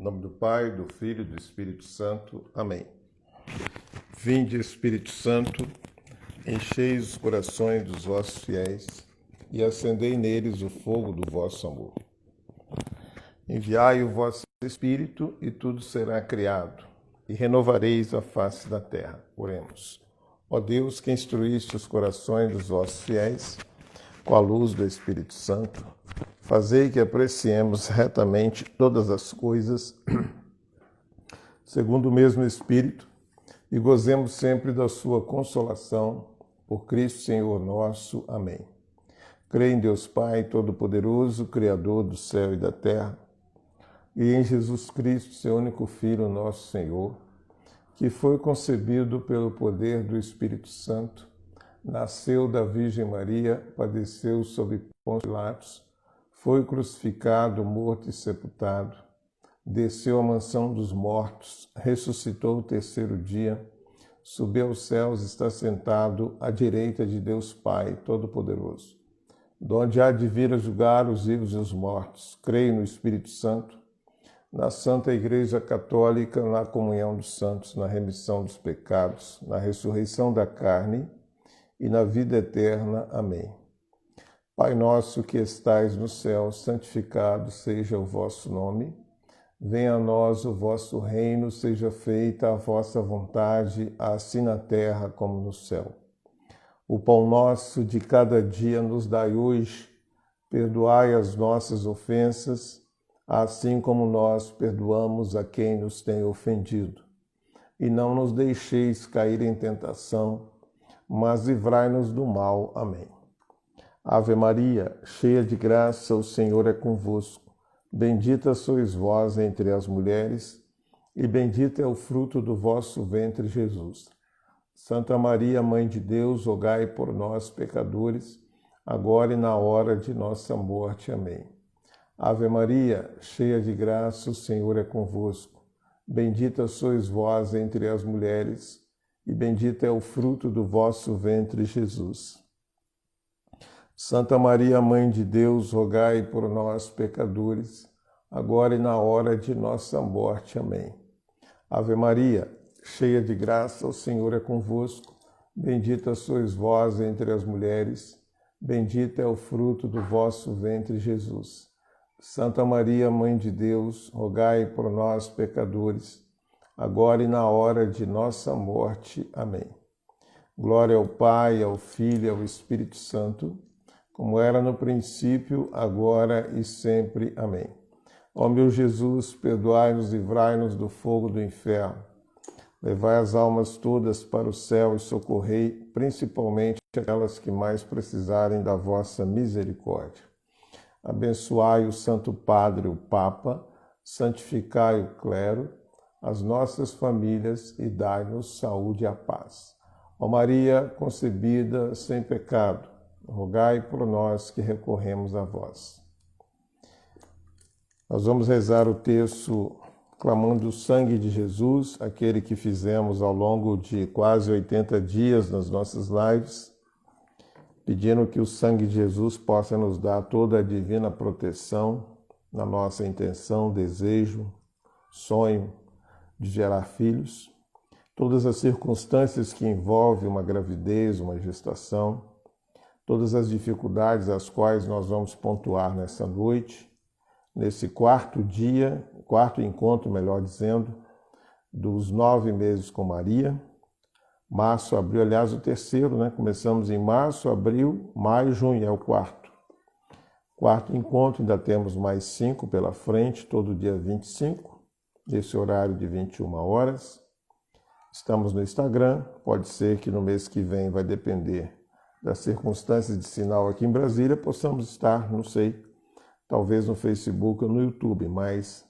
Em nome do Pai, do Filho e do Espírito Santo. Amém. Vinde, Espírito Santo, enchei os corações dos vossos fiéis e acendei neles o fogo do vosso amor. Enviai o vosso Espírito e tudo será criado, e renovareis a face da terra. Oremos. Ó Deus, que instruíste os corações dos vossos fiéis com a luz do Espírito Santo, fazei que apreciemos retamente todas as coisas segundo o mesmo Espírito e gozemos sempre da sua consolação. Por Cristo Senhor nosso. Amém. Creio em Deus Pai Todo-Poderoso, Criador do céu e da terra, e em Jesus Cristo, seu único Filho, nosso Senhor, que foi concebido pelo poder do Espírito Santo, nasceu da Virgem Maria, padeceu sob Pôncio Pilatos, foi crucificado, morto e sepultado, desceu à mansão dos mortos, ressuscitou o terceiro dia, subiu aos céus, está sentado à direita de Deus Pai Todo-Poderoso, donde há de vir a julgar os vivos e os mortos. Creio no Espírito Santo, na Santa Igreja Católica, na comunhão dos santos, na remissão dos pecados, na ressurreição da carne e na vida eterna. Amém. Pai nosso que estais no céu, santificado seja o vosso nome. Venha a nós o vosso reino, seja feita a vossa vontade, assim na terra como no céu. O pão nosso de cada dia nos dai hoje. Perdoai as nossas ofensas, assim como nós perdoamos a quem nos tem ofendido. E não nos deixeis cair em tentação, mas livrai-nos do mal. Amém. Ave Maria, cheia de graça, o Senhor é convosco. Bendita sois vós entre as mulheres, e bendito é o fruto do vosso ventre, Jesus. Santa Maria, Mãe de Deus, rogai por nós, pecadores, agora e na hora de nossa morte. Amém. Ave Maria, cheia de graça, o Senhor é convosco. Bendita sois vós entre as mulheres, e bendito é o fruto do vosso ventre, Jesus. Santa Maria, Mãe de Deus, rogai por nós, pecadores, agora e na hora de nossa morte. Amém. Ave Maria, cheia de graça, o Senhor é convosco. Bendita sois vós entre as mulheres, bendito é o fruto do vosso ventre, Jesus. Santa Maria, Mãe de Deus, rogai por nós, pecadores, agora e na hora de nossa morte. Amém. Glória ao Pai, ao Filho e ao Espírito Santo, como era no princípio, agora e sempre. Amém. Ó meu Jesus, perdoai-nos e livrai-nos do fogo do inferno. Levai as almas todas para o céu e socorrei principalmente aquelas que mais precisarem da vossa misericórdia. Abençoai o Santo Padre, o Papa, santificai o clero, as nossas famílias e dai-nos saúde e a paz. Ó Maria, concebida sem pecado, rogai por nós que recorremos a vós. Nós vamos rezar o terço clamando o sangue de Jesus, aquele que fizemos ao longo de quase 80 dias nas nossas lives, pedindo que o sangue de Jesus possa nos dar toda a divina proteção na nossa intenção, desejo, sonho de gerar filhos, todas as circunstâncias que envolvem uma gravidez, uma gestação, todas as dificuldades às quais nós vamos pontuar nessa noite, nesse quarto encontro, melhor dizendo, dos 9 meses com Maria. Março, abril, aliás, o terceiro, né? Começamos em março, abril, maio, junho, é o quarto. Quarto encontro, ainda temos mais 5 pela frente, todo dia 25, nesse horário de 21 horas. Estamos no Instagram, pode ser que no mês que vem, vai depender das circunstâncias de sinal aqui em Brasília, possamos estar, não sei, talvez no Facebook ou no YouTube, mas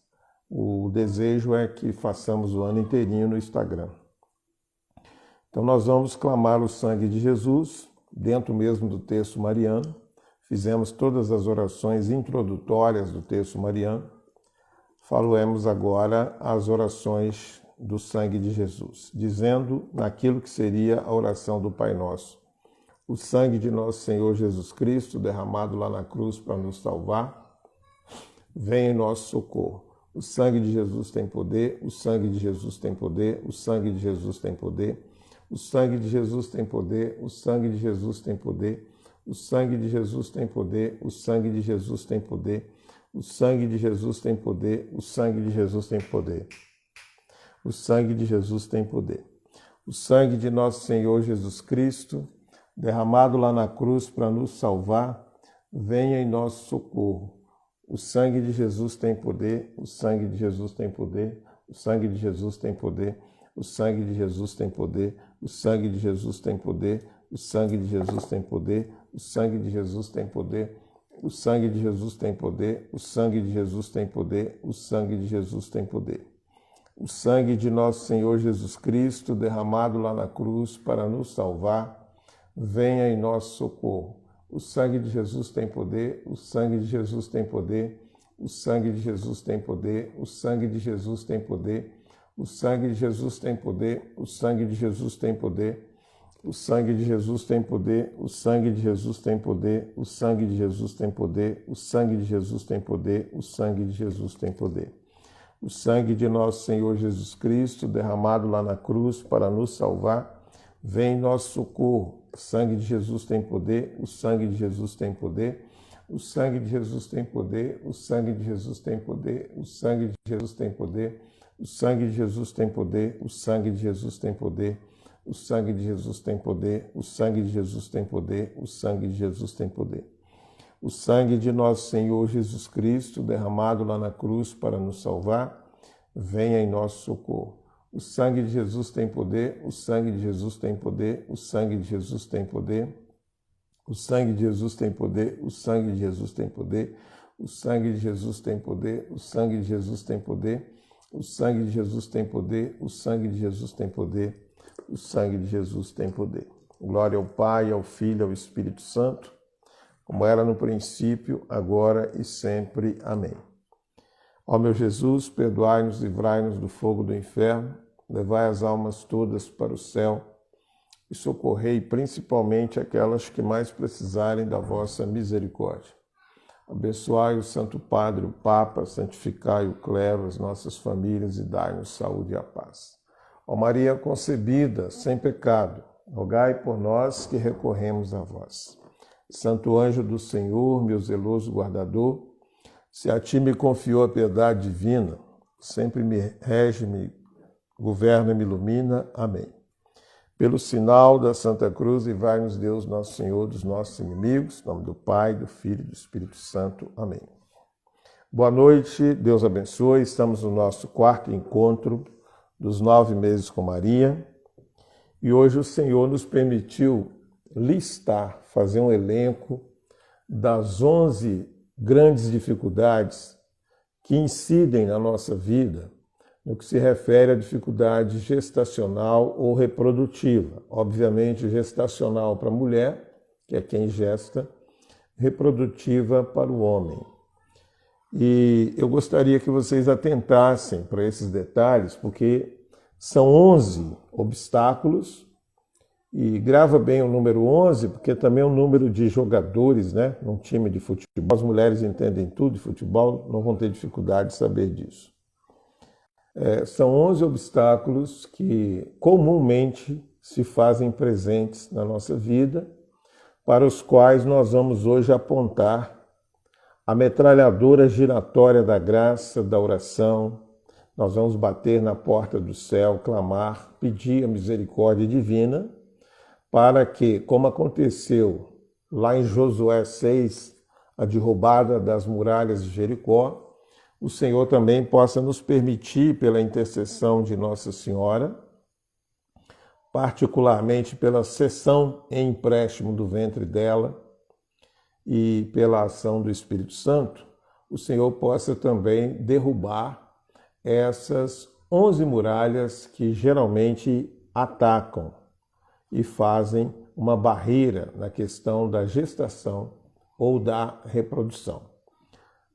o desejo é que façamos o ano inteirinho no Instagram. Então nós vamos clamar o sangue de Jesus, dentro mesmo do texto mariano. Fizemos todas as orações introdutórias do texto mariano. Falaremos agora as orações do sangue de Jesus, dizendo naquilo que seria a oração do Pai Nosso. O sangue de nosso Senhor Jesus Cristo, derramado lá na cruz para nos salvar, venha em nosso socorro. O sangue de Jesus tem poder, o sangue de Jesus tem poder, o sangue de Jesus tem poder, o sangue de Jesus tem poder, o sangue de Jesus tem poder, o sangue de Jesus tem poder, o sangue de Jesus tem poder, o sangue de Jesus tem poder, o sangue de Jesus tem poder. O sangue de Jesus tem poder. O sangue de nosso Senhor Jesus Cristo, derramado lá na cruz para nos salvar, venha em nosso socorro. O sangue de Jesus tem poder, o sangue de Jesus tem poder, o sangue de Jesus tem poder, o sangue de Jesus tem poder, o sangue de Jesus tem poder, o sangue de Jesus tem poder, o sangue de Jesus tem poder, o sangue de Jesus tem poder, o sangue de Jesus tem poder, o sangue de Jesus tem poder. O sangue de nosso Senhor Jesus Cristo, derramado lá na cruz para nos salvar, venha em nosso socorro. O sangue de Jesus tem poder, o sangue de Jesus tem poder, o sangue de Jesus tem poder, o sangue de Jesus tem poder, o sangue de Jesus tem poder, o sangue de Jesus tem poder, o sangue de Jesus tem poder, o sangue de Jesus tem poder, o sangue de Jesus tem poder, o sangue de Jesus tem poder, o sangue de Jesus tem poder. O sangue de nosso Senhor Jesus Cristo, derramado lá na cruz para nos salvar, vem em nosso socorro. O sangue de Jesus tem poder, o sangue de Jesus tem poder, o sangue de Jesus tem poder, o sangue de Jesus tem poder, o sangue de Jesus tem poder, o sangue de Jesus tem poder, o sangue de Jesus tem poder, o sangue de Jesus tem poder, o sangue de Jesus tem poder, o sangue de Jesus tem poder. O sangue de nosso Senhor Jesus Cristo, derramado lá na cruz para nos salvar, venha em nosso socorro. O sangue de Jesus tem poder, o sangue de Jesus tem poder, o sangue de Jesus tem poder, o sangue de Jesus tem poder, o sangue de Jesus tem poder, o sangue de Jesus tem poder, o sangue de Jesus tem poder, o sangue de Jesus tem poder, o sangue de Jesus tem poder, o sangue de Jesus tem poder. Glória ao Pai, ao Filho e ao Espírito Santo, como era no princípio, agora e sempre. Amém. Ó meu Jesus, perdoai-nos, livrai-nos do fogo do inferno, levai as almas todas para o céu e socorrei principalmente aquelas que mais precisarem da vossa misericórdia. Abençoai o Santo Padre, o Papa, santificai o clero, as nossas famílias e dai-nos saúde e a paz. Ó Maria concebida, sem pecado, rogai por nós que recorremos a vós. Santo anjo do Senhor, meu zeloso guardador, se a ti me confiou a piedade divina, sempre me rege, me governa e me ilumina. Amém. Pelo sinal da Santa Cruz, livrai-nos Deus, nosso Senhor, dos nossos inimigos. Em nome do Pai, do Filho e do Espírito Santo. Amém. Boa noite, Deus abençoe. Estamos no nosso quarto encontro dos 9 meses com Maria. E hoje o Senhor nos permitiu listar, fazer um elenco das 11 grandes dificuldades que incidem na nossa vida no que se refere à dificuldade gestacional ou reprodutiva. Obviamente, gestacional para a mulher, que é quem gesta, reprodutiva para o homem. E eu gostaria que vocês atentassem para esses detalhes, porque são 11 obstáculos. E grava bem o número 11, porque também é um número de jogadores, né, num time de futebol. As mulheres entendem tudo de futebol, não vão ter dificuldade de saber disso. São 11 obstáculos que comumente se fazem presentes na nossa vida, para os quais nós vamos hoje apontar a metralhadora giratória da graça, da oração. Nós vamos bater na porta do céu, clamar, pedir a misericórdia divina, para que, como aconteceu lá em Josué 6, a derrubada das muralhas de Jericó, o Senhor também possa nos permitir, pela intercessão de Nossa Senhora, particularmente pela cessão em empréstimo do ventre dela e pela ação do Espírito Santo, o Senhor possa também derrubar essas 11 muralhas que geralmente atacam e fazem uma barreira na questão da gestação ou da reprodução.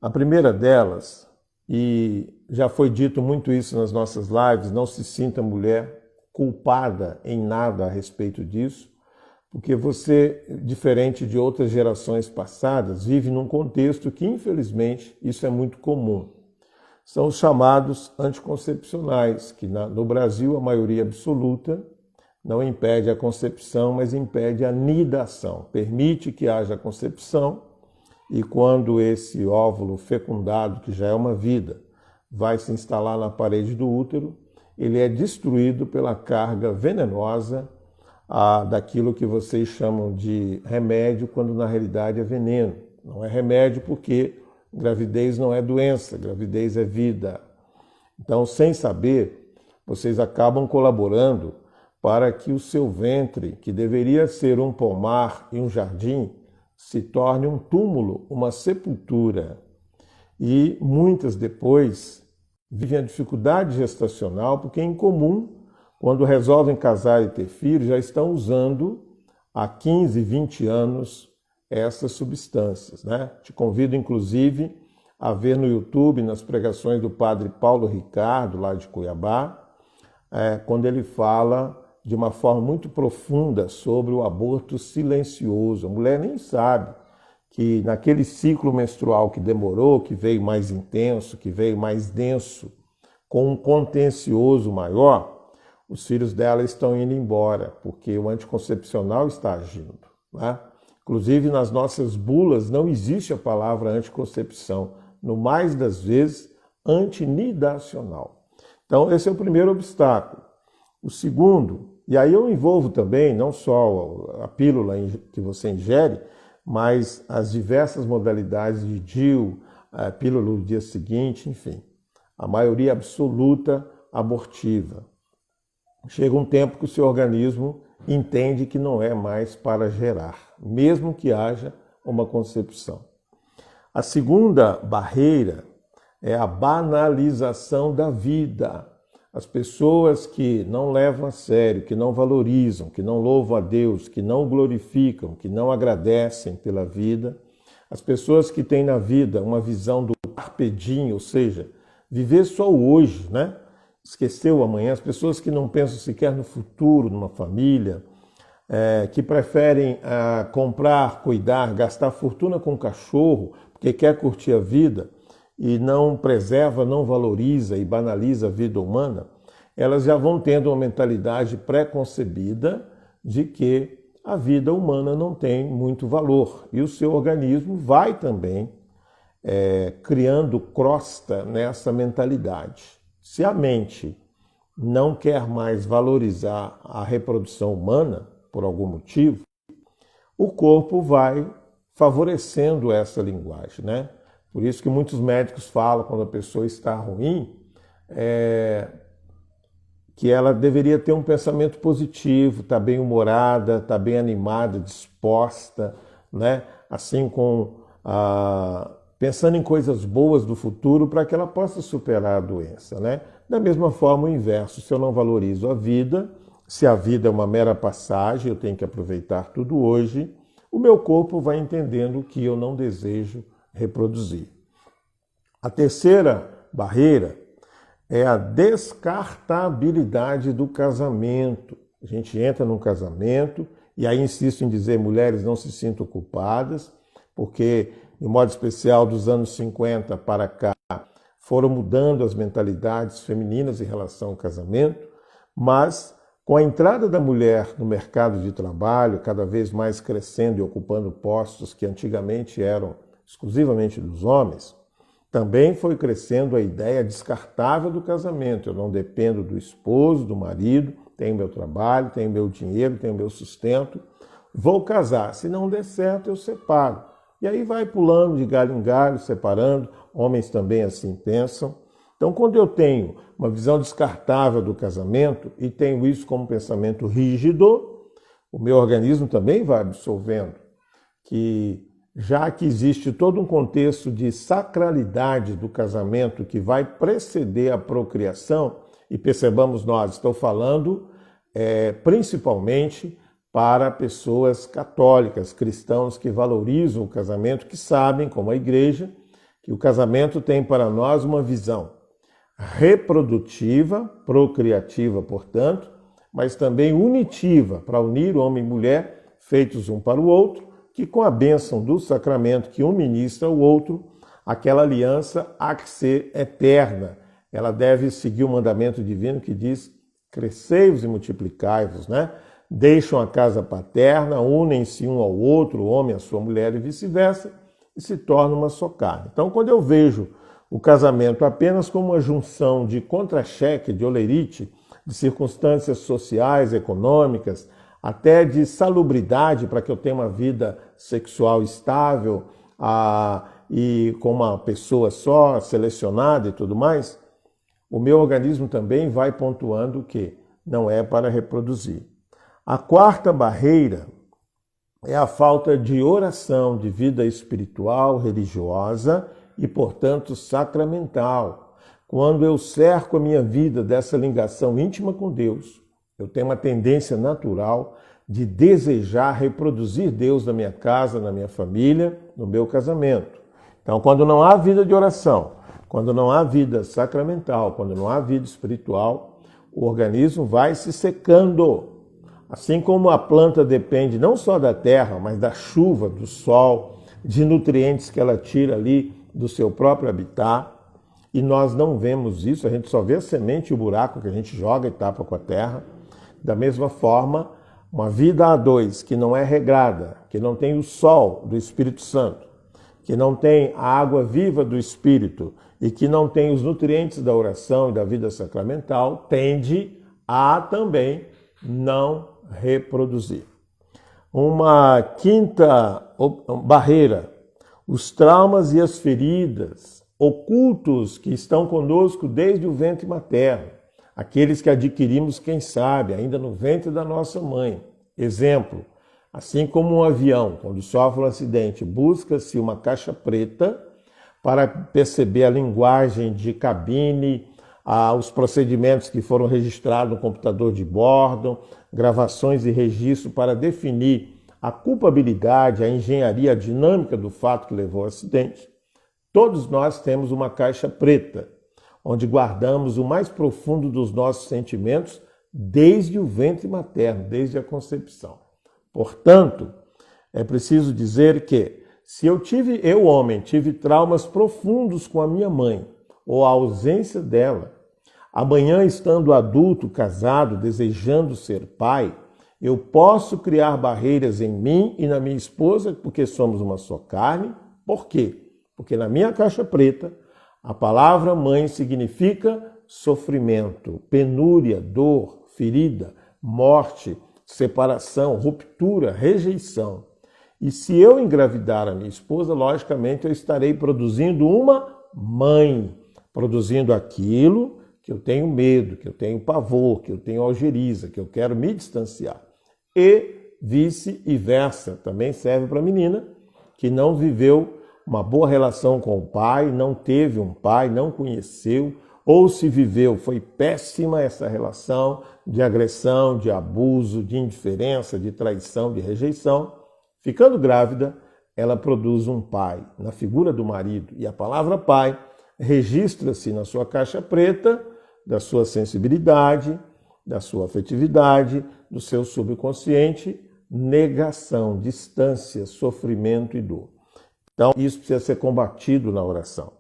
A primeira delas, e já foi dito muito isso nas nossas lives, não se sinta mulher culpada em nada a respeito disso, porque você, diferente de outras gerações passadas, vive num contexto que, infelizmente, isso é muito comum. são os chamados anticoncepcionais, que no Brasil a maioria absoluta não impede a concepção, mas impede a nidação. Permite que haja concepção e quando esse óvulo fecundado, que já é uma vida, vai se instalar na parede do útero, ele é destruído pela carga venenosa daquilo que vocês chamam de remédio, quando na realidade é veneno. Não é remédio porque gravidez não é doença, gravidez é vida. Então, sem saber, vocês acabam colaborando para que o seu ventre, que deveria ser um pomar e um jardim, se torne um túmulo, uma sepultura. E muitas depois vivem a dificuldade gestacional, porque em comum, quando resolvem casar e ter filhos, já estão usando há 15, 20 anos essas substâncias, né? Te convido, inclusive, a ver no YouTube, nas pregações do padre Paulo Ricardo, lá de Cuiabá, quando ele fala de uma forma muito profunda sobre o aborto silencioso. A mulher nem sabe que naquele ciclo menstrual que demorou, que veio mais intenso, que veio mais denso, com um contencioso maior, os filhos dela estão indo embora, porque o anticoncepcional está agindo, né? Inclusive, nas nossas bulas não existe a palavra anticoncepção, no mais das vezes, antinidacional. Então, esse é o primeiro obstáculo. O segundo, e aí eu envolvo também não só a pílula que você ingere, mas as diversas modalidades de DIU, a pílula do dia seguinte, enfim, a maioria absoluta abortiva. Chega um tempo que o seu organismo entende que não é mais para gerar, mesmo que haja uma concepção. A segunda barreira é a banalização da vida. As pessoas que não levam a sério, que não valorizam, que não louvam a Deus, que não glorificam, que não agradecem pela vida, as pessoas que têm na vida uma visão do carpe diem, ou seja, viver só o hoje, né? Esquecer o amanhã, as pessoas que não pensam sequer no futuro, numa família, que preferem comprar, cuidar, gastar fortuna com cachorro, porque quer curtir a vida, e não preserva, não valoriza e banaliza a vida humana, elas já vão tendo uma mentalidade pré-concebida de que a vida humana não tem muito valor. E o seu organismo vai também criando crosta nessa mentalidade. Se a mente não quer mais valorizar a reprodução humana, por algum motivo, o corpo vai favorecendo essa linguagem, né? Por isso que muitos médicos falam, quando a pessoa está ruim, que ela deveria ter um pensamento positivo, estar bem humorada, estar bem animada, disposta, né? Assim, pensando em coisas boas do futuro para que ela possa superar a doença, né? Da mesma forma, o inverso, se eu não valorizo a vida, se a vida é uma mera passagem, eu tenho que aproveitar tudo hoje, o meu corpo vai entendendo que eu não desejo reproduzir. A terceira barreira é a descartabilidade do casamento. A gente entra num casamento, e aí insisto em dizer, mulheres não se sintam culpadas, porque, de modo especial, dos anos 50 para cá, foram mudando as mentalidades femininas em relação ao casamento, mas com a entrada da mulher no mercado de trabalho, cada vez mais crescendo e ocupando postos que antigamente eram exclusivamente dos homens, também foi crescendo a ideia descartável do casamento. Eu não dependo do esposo, do marido, tenho meu trabalho, tenho meu dinheiro, tenho meu sustento, vou casar. Se não der certo, eu separo. E aí vai pulando de galho em galho, separando. Homens também assim pensam. Então, quando eu tenho uma visão descartável do casamento e tenho isso como pensamento rígido, o meu organismo também vai absorvendo que, já que existe todo um contexto de sacralidade do casamento que vai preceder a procriação, e percebamos nós, estou falando principalmente para pessoas católicas, cristãos que valorizam o casamento, que sabem, como a igreja, que o casamento tem para nós uma visão reprodutiva, procriativa, portanto, mas também unitiva, para unir homem e mulher, feitos um para o outro, que com a bênção do sacramento que um ministra ao outro, aquela aliança há que ser eterna. Ela deve seguir o mandamento divino que diz: crescei-vos e multiplicai-vos, né? Deixam a casa paterna, unem-se um ao outro, o homem à sua mulher e vice-versa, e se torna uma só carne. Então, quando eu vejo o casamento apenas como uma junção de contra-cheque, de olerite, de circunstâncias sociais, econômicas, até de salubridade para que eu tenha uma vida sexual estável e com uma pessoa só, selecionada e tudo mais, o meu organismo também vai pontuando que não é para reproduzir. A quarta barreira é a falta de oração, de vida espiritual, religiosa e, portanto, sacramental. Quando eu cerco a minha vida dessa ligação íntima com Deus, eu tenho uma tendência natural de desejar reproduzir Deus na minha casa, na minha família, no meu casamento. Então, quando não há vida de oração, quando não há vida sacramental, quando não há vida espiritual, o organismo vai se secando. Assim como a planta depende não só da terra, mas da chuva, do sol, de nutrientes que ela tira ali do seu próprio habitat, e nós não vemos isso, a gente só vê a semente e o buraco que a gente joga e tapa com a terra. Da mesma forma, uma vida a dois que não é regrada, que não tem o sol do Espírito Santo, que não tem a água viva do Espírito e que não tem os nutrientes da oração e da vida sacramental, tende a também não reproduzir. Uma quinta barreira: os traumas e as feridas ocultos que estão conosco desde o ventre materno, aqueles que adquirimos, quem sabe, ainda no ventre da nossa mãe. Exemplo, assim como um avião, quando sofre um acidente, busca-se uma caixa preta para perceber a linguagem de cabine, os procedimentos que foram registrados no computador de bordo, gravações e registro para definir a culpabilidade, a engenharia, a dinâmica do fato que levou ao acidente. Todos nós temos uma caixa preta, onde guardamos o mais profundo dos nossos sentimentos desde o ventre materno, desde a concepção. Portanto, é preciso dizer que se eu homem, tive traumas profundos com a minha mãe, ou a ausência dela, amanhã, estando adulto, casado, desejando ser pai, eu posso criar barreiras em mim e na minha esposa, porque somos uma só carne. Por quê? Porque na minha caixa preta, a palavra mãe significa sofrimento, penúria, dor, ferida, morte, separação, ruptura, rejeição. E se eu engravidar a minha esposa, logicamente eu estarei produzindo uma mãe, produzindo aquilo que eu tenho medo, que eu tenho pavor, que eu tenho algeriza, que eu quero me distanciar. E vice-versa, também serve para a menina que não viveu uma boa relação com o pai, não teve um pai, não conheceu, ou se viveu, foi péssima essa relação de agressão, de abuso, de indiferença, de traição, de rejeição. Ficando grávida, ela produz um pai na figura do marido, e a palavra pai registra-se na sua caixa preta da sua sensibilidade, da sua afetividade, do seu subconsciente, negação, distância, sofrimento e dor. Então, isso precisa ser combatido na oração.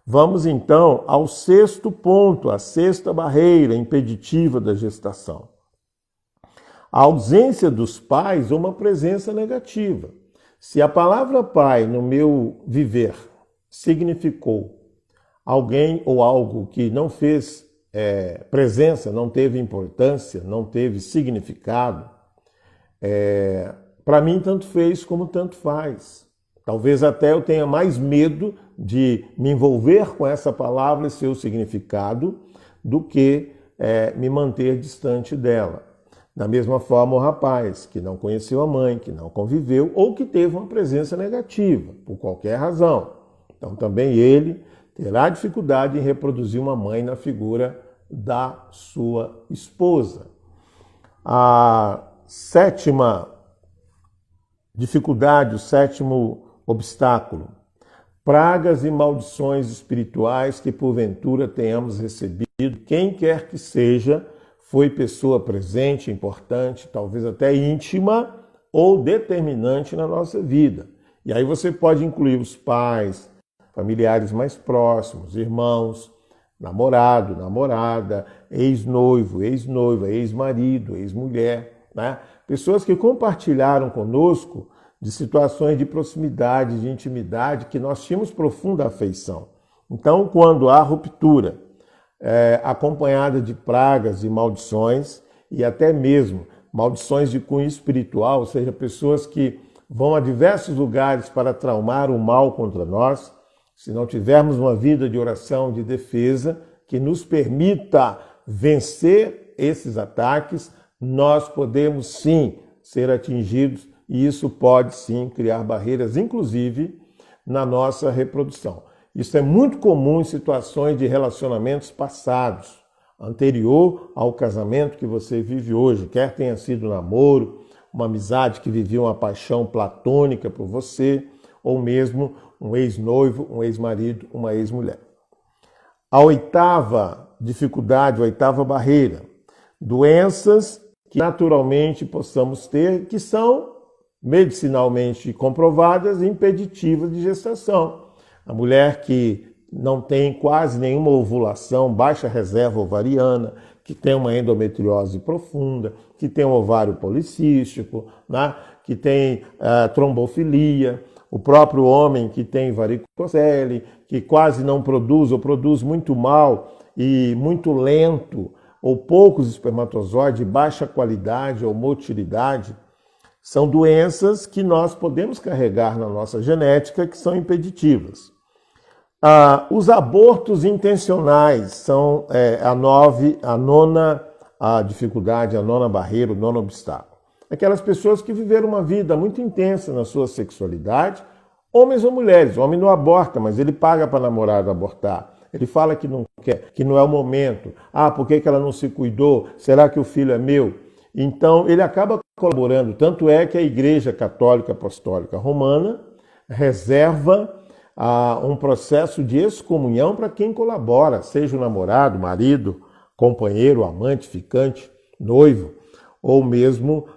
Vamos, então, ao sexto ponto, a sexta barreira impeditiva da gestação. A ausência dos pais ou uma presença negativa. Se a palavra pai, no meu viver, significou alguém ou algo que não fez presença, não teve importância, não teve significado, para mim tanto fez como tanto faz. Talvez até eu tenha mais medo de me envolver com essa palavra e seu significado do que me manter distante dela. Da mesma forma, o rapaz que não conheceu a mãe, que não conviveu ou que teve uma presença negativa, por qualquer razão. Então também ele terá dificuldade em reproduzir uma mãe na figura da sua esposa. A sétima dificuldade, o sétimo obstáculo: pragas e maldições espirituais que porventura tenhamos recebido, quem quer que seja, foi pessoa presente, importante, talvez até íntima ou determinante na nossa vida. E aí você pode incluir os pais, familiares mais próximos, irmãos, namorado, namorada, ex-noivo, ex-noiva, ex-marido, ex-mulher, né? Pessoas que compartilharam conosco de situações de proximidade, de intimidade, que nós tínhamos profunda afeição. Então, quando há ruptura, acompanhada de pragas e maldições, e até mesmo maldições de cunho espiritual, ou seja, pessoas que vão a diversos lugares para traumar o mal contra nós, se não tivermos uma vida de oração, de defesa, que nos permita vencer esses ataques, nós podemos sim ser atingidos e isso pode sim criar barreiras, inclusive na nossa reprodução. Isso é muito comum em situações de relacionamentos passados, anterior ao casamento que você vive hoje, quer tenha sido namoro, uma amizade que vivia uma paixão platônica por você, ou mesmo um ex-noivo, um ex-marido, uma ex-mulher. A oitava dificuldade, a oitava barreira, doenças que naturalmente possamos ter, que são medicinalmente comprovadas e impeditivas de gestação. A mulher que não tem quase nenhuma ovulação, baixa reserva ovariana, que tem uma endometriose profunda, que tem um ovário policístico, né? Que tem trombofilia, o próprio homem que tem varicocele, que quase não produz ou produz muito mal e muito lento, ou poucos espermatozoides, de baixa qualidade ou motilidade, são doenças que nós podemos carregar na nossa genética que são impeditivas. Os abortos intencionais são a nona dificuldade, a nona barreira, o nono obstáculo. Aquelas pessoas que viveram uma vida muito intensa na sua sexualidade, homens ou mulheres. O homem não aborta, mas ele paga para a namorada abortar. Ele fala que não quer, que não é o momento. Por que ela não se cuidou? Será que o filho é meu? Então, ele acaba colaborando. Tanto é que a Igreja Católica Apostólica Romana reserva um processo de excomunhão para quem colabora, seja o namorado, marido, companheiro, amante, ficante, noivo, ou mesmo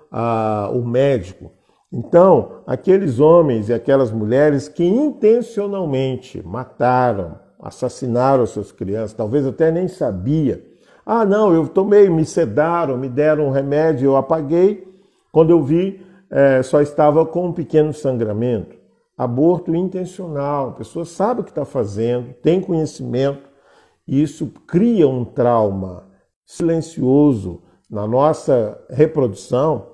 o médico. Então, aqueles homens e aquelas mulheres que intencionalmente mataram, assassinaram as suas crianças, talvez até nem sabia. Não, eu tomei, me sedaram, me deram um remédio, eu apaguei. Quando eu vi, só estava com um pequeno sangramento. Aborto intencional, a pessoa sabe o que está fazendo, tem conhecimento, e isso cria um trauma silencioso na nossa reprodução,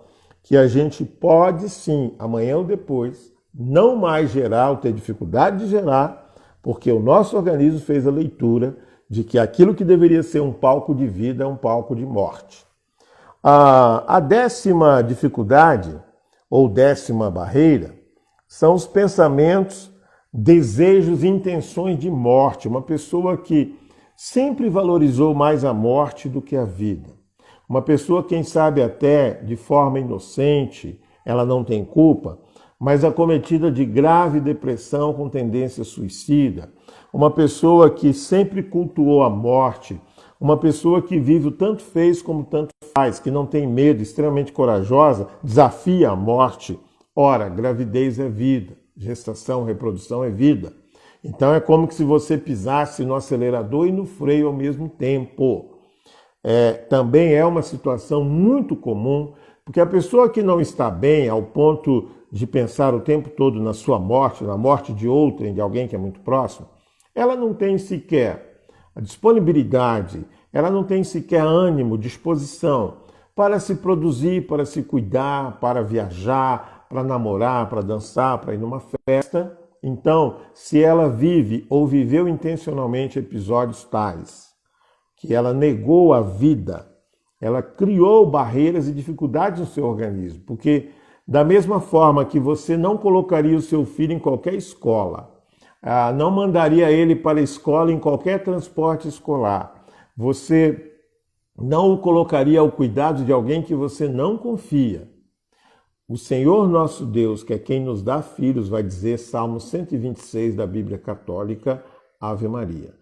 que a gente pode sim, amanhã ou depois, não mais gerar ou ter dificuldade de gerar, porque o nosso organismo fez a leitura de que aquilo que deveria ser um palco de vida é um palco de morte. A décima dificuldade, ou décima barreira, são os pensamentos, desejos e intenções de morte. Uma pessoa que sempre valorizou mais a morte do que a vida. Uma pessoa, quem sabe até de forma inocente, ela não tem culpa, mas acometida de grave depressão com tendência suicida. Uma pessoa que sempre cultuou a morte. Uma pessoa que vive o tanto fez como tanto faz, que não tem medo, extremamente corajosa, desafia a morte. Ora, gravidez é vida, gestação, reprodução é vida. Então é como se você pisasse no acelerador e no freio ao mesmo tempo. Também é uma situação muito comum, porque a pessoa que não está bem ao ponto de pensar o tempo todo na sua morte, na morte de outrem, de alguém que é muito próximo, ela não tem sequer a disponibilidade, ela não tem sequer ânimo, disposição para se produzir, para se cuidar, para viajar, para namorar, para dançar, para ir numa festa. Então, se ela vive ou viveu intencionalmente episódios tais, que ela negou a vida, ela criou barreiras e dificuldades no seu organismo, porque da mesma forma que você não colocaria o seu filho em qualquer escola, não mandaria ele para a escola em qualquer transporte escolar, você não o colocaria ao cuidado de alguém que você não confia. O Senhor nosso Deus, que é quem nos dá filhos, vai dizer, Salmo 126 da Bíblia Católica, Ave Maria.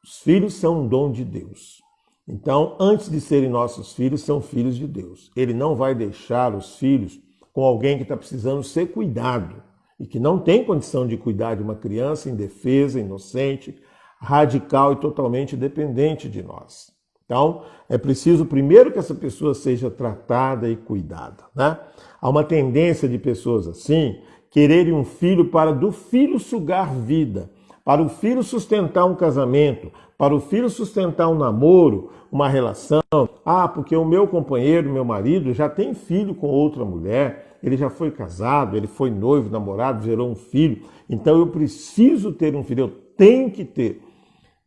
Os filhos são um dom de Deus. Então, antes de serem nossos filhos, são filhos de Deus. Ele não vai deixar os filhos com alguém que está precisando ser cuidado. e que não tem condição de cuidar de uma criança indefesa, inocente, radical e totalmente dependente de nós. Então, é preciso primeiro que essa pessoa seja tratada e cuidada, né? Há uma tendência de pessoas assim quererem um filho para do filho sugar vida, para o filho sustentar um casamento, para o filho sustentar um namoro, uma relação. Ah, porque o meu companheiro, meu marido, já tem filho com outra mulher, ele já foi casado, ele foi noivo, namorado, gerou um filho, então eu preciso ter um filho, eu tenho que ter.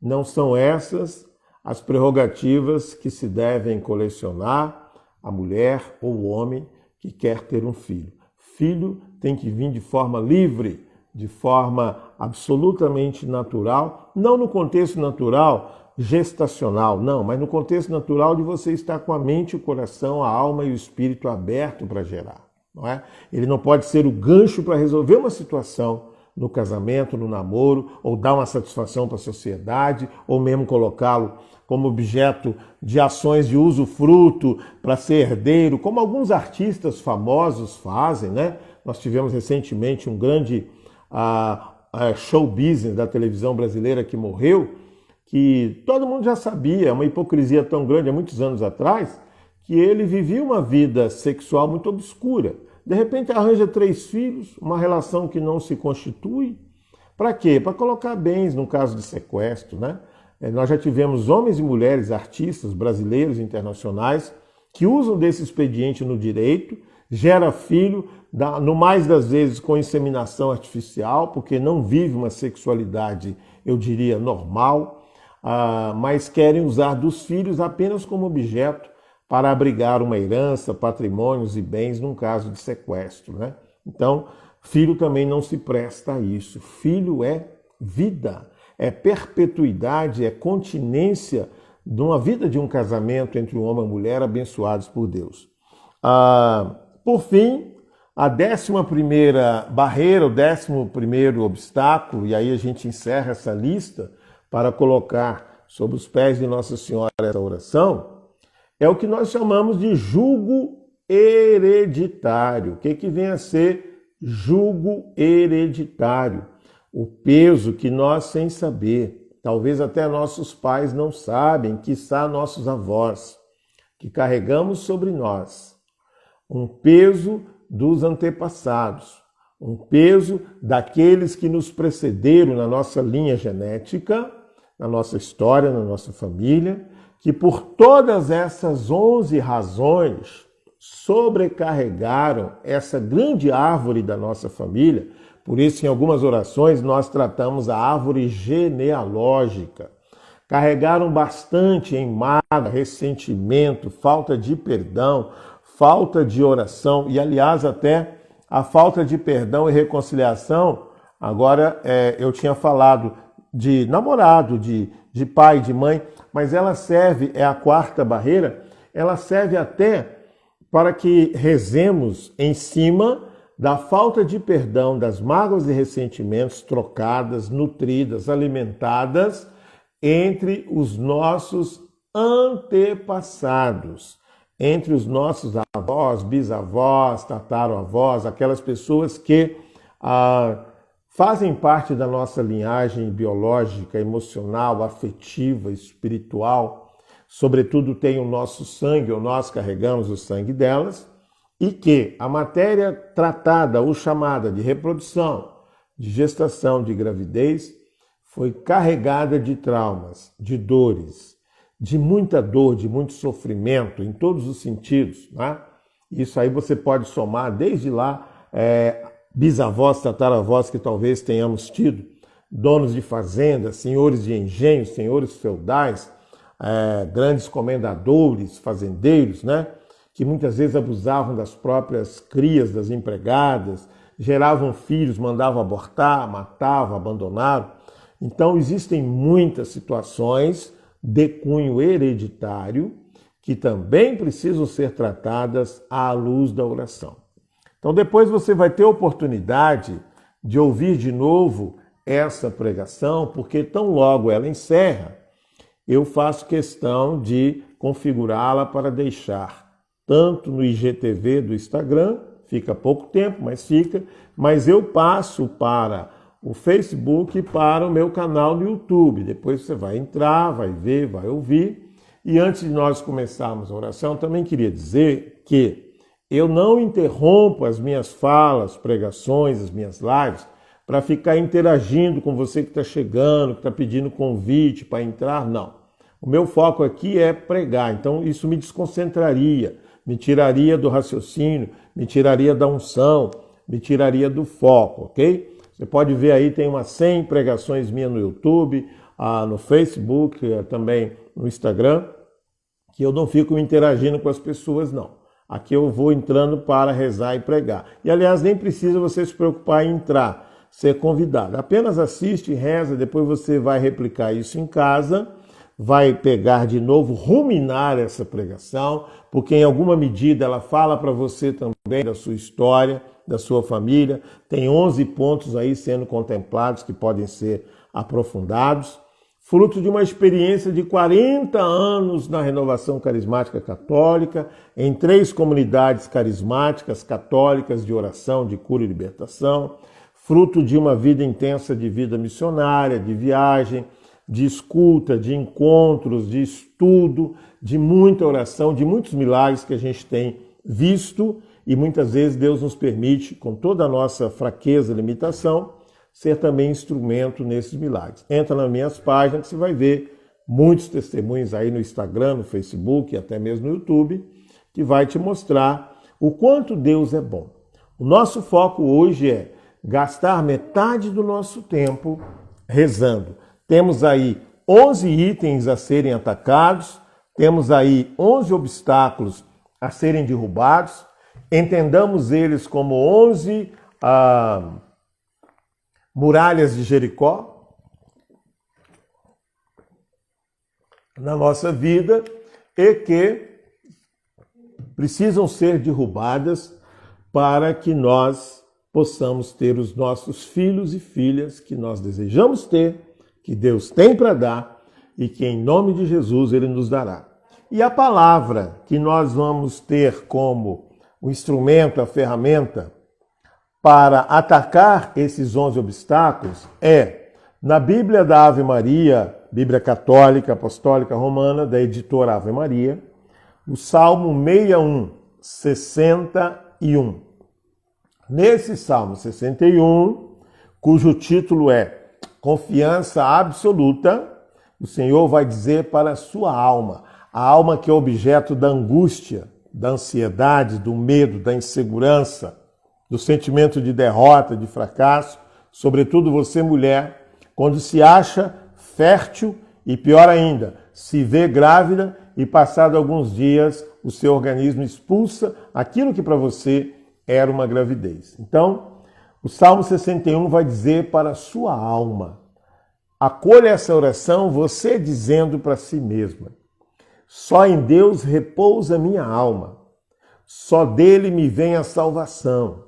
Não são essas as prerrogativas que se devem colecionar a mulher ou o homem que quer ter um filho. Filho tem que vir de forma livre, de forma absolutamente natural, não no contexto natural gestacional, não, mas no contexto natural de você estar com a mente, o coração, a alma e o espírito aberto para gerar, não é? Ele não pode ser o gancho para resolver uma situação no casamento, no namoro, ou dar uma satisfação para a sociedade, ou mesmo colocá-lo como objeto de ações de usufruto para ser herdeiro, como alguns artistas famosos fazem, né? Nós tivemos recentemente um grande show business da televisão brasileira que morreu, que todo mundo já sabia, uma hipocrisia tão grande há muitos anos atrás, que ele vivia uma vida sexual muito obscura. De repente arranja 3 filhos, uma relação que não se constitui. Para quê? Para colocar bens no caso de sequestro, né? Nós já tivemos homens e mulheres, artistas brasileiros e internacionais, que usam desse expediente no direito, gera filho, no mais das vezes com inseminação artificial, porque não vive uma sexualidade, eu diria, normal, mas querem usar dos filhos apenas como objeto para abrigar uma herança, patrimônios e bens num caso de sequestro, né? Então, filho também não se presta a isso. Filho é vida, é perpetuidade, é continência de uma vida de um casamento entre um homem e uma mulher abençoados por Deus. Por fim, a 11ª barreira, o 11º obstáculo, e aí a gente encerra essa lista para colocar sob os pés de Nossa Senhora essa oração, é o que nós chamamos de jugo hereditário. O que vem a ser jugo hereditário? O peso que nós, sem saber, talvez até nossos pais não sabem, quiçá nossos avós, que carregamos sobre nós um peso dos antepassados, um peso daqueles que nos precederam na nossa linha genética, na nossa história, na nossa família, que por todas essas 11 razões sobrecarregaram essa grande árvore da nossa família. Por isso, em algumas orações, nós tratamos a árvore genealógica. Carregaram bastante em mágoa, ressentimento, falta de perdão, falta de oração e, aliás, até a falta de perdão e reconciliação. Agora, eu tinha falado de namorado, de pai, de mãe, mas ela serve, é a 4ª barreira, ela serve até para que rezemos em cima da falta de perdão, das mágoas e ressentimentos trocadas, nutridas, alimentadas entre os nossos antepassados, entre os nossos avós, bisavós, tataravós, aquelas pessoas que fazem parte da nossa linhagem biológica, emocional, afetiva, espiritual, sobretudo tem o nosso sangue, ou nós carregamos o sangue delas, e que a matéria tratada ou chamada de reprodução, de gestação, de gravidez, foi carregada de traumas, de dores, de muita dor, de muito sofrimento, em todos os sentidos, né? Isso aí você pode somar desde lá, bisavós, tataravós que talvez tenhamos tido, donos de fazendas, senhores de engenhos, senhores feudais, grandes comendadores, fazendeiros, né? Que muitas vezes abusavam das próprias crias, das empregadas, geravam filhos, mandavam abortar, matavam, abandonaram. Então existem muitas situações de cunho hereditário que também precisam ser tratadas à luz da oração. Então depois você vai ter a oportunidade de ouvir de novo essa pregação, porque tão logo ela encerra, eu faço questão de configurá-la para deixar tanto no IGTV do Instagram, fica pouco tempo, mas fica. Mas eu passo para o Facebook e para o meu canal no YouTube. Depois você vai entrar, vai ver, vai ouvir. E antes de nós começarmos a oração, também queria dizer que eu não interrompo as minhas falas, pregações, as minhas lives, para ficar interagindo com você que está chegando, que está pedindo convite para entrar, não. O meu foco aqui é pregar, então isso me desconcentraria, me tiraria do raciocínio, me tiraria da unção, me tiraria do foco, ok? Você pode ver aí, tem umas 100 pregações minhas no YouTube, no Facebook, também no Instagram, que eu não fico interagindo com as pessoas, não. Aqui eu vou entrando para rezar e pregar. E, aliás, nem precisa você se preocupar em entrar, ser convidado. Apenas assiste, reza, depois você vai replicar isso em casa, vai pegar de novo, ruminar essa pregação, porque em alguma medida ela fala para você também da sua história, da sua família. Tem 11 pontos aí sendo contemplados que podem ser aprofundados. Fruto de uma experiência de 40 anos na Renovação Carismática Católica, em 3 comunidades carismáticas católicas de oração, de cura e libertação. Fruto de uma vida intensa de vida missionária, de viagem, de escuta, de encontros, de estudo, de muita oração, de muitos milagres que a gente tem visto, e muitas vezes Deus nos permite, com toda a nossa fraqueza e limitação, ser também instrumento nesses milagres. Entra nas minhas páginas que você vai ver muitos testemunhos aí no Instagram, no Facebook e até mesmo no YouTube, que vai te mostrar o quanto Deus é bom. O nosso foco hoje é gastar metade do nosso tempo rezando. Temos aí 11 itens a serem atacados, temos aí 11 obstáculos a serem derrubados. Entendamos eles como 11 muralhas de Jericó na nossa vida e que precisam ser derrubadas para que nós possamos ter os nossos filhos e filhas que nós desejamos ter, que Deus tem para dar e que em nome de Jesus Ele nos dará. E a palavra que nós vamos ter como o instrumento, a ferramenta para atacar esses 11 obstáculos é, na Bíblia da Ave Maria, Bíblia Católica, Apostólica Romana, da editora Ave Maria, o Salmo 61. Nesse Salmo 61, cujo título é Confiança Absoluta, o Senhor vai dizer para a sua alma, a alma que é objeto da angústia, da ansiedade, do medo, da insegurança, do sentimento de derrota, de fracasso, sobretudo você mulher, quando se acha fértil e pior ainda, se vê grávida e passado alguns dias o seu organismo expulsa aquilo que para você era uma gravidez. Então, o Salmo 61 vai dizer para a sua alma, acolha essa oração você dizendo para si mesma, só em Deus repousa minha alma, só dele me vem a salvação,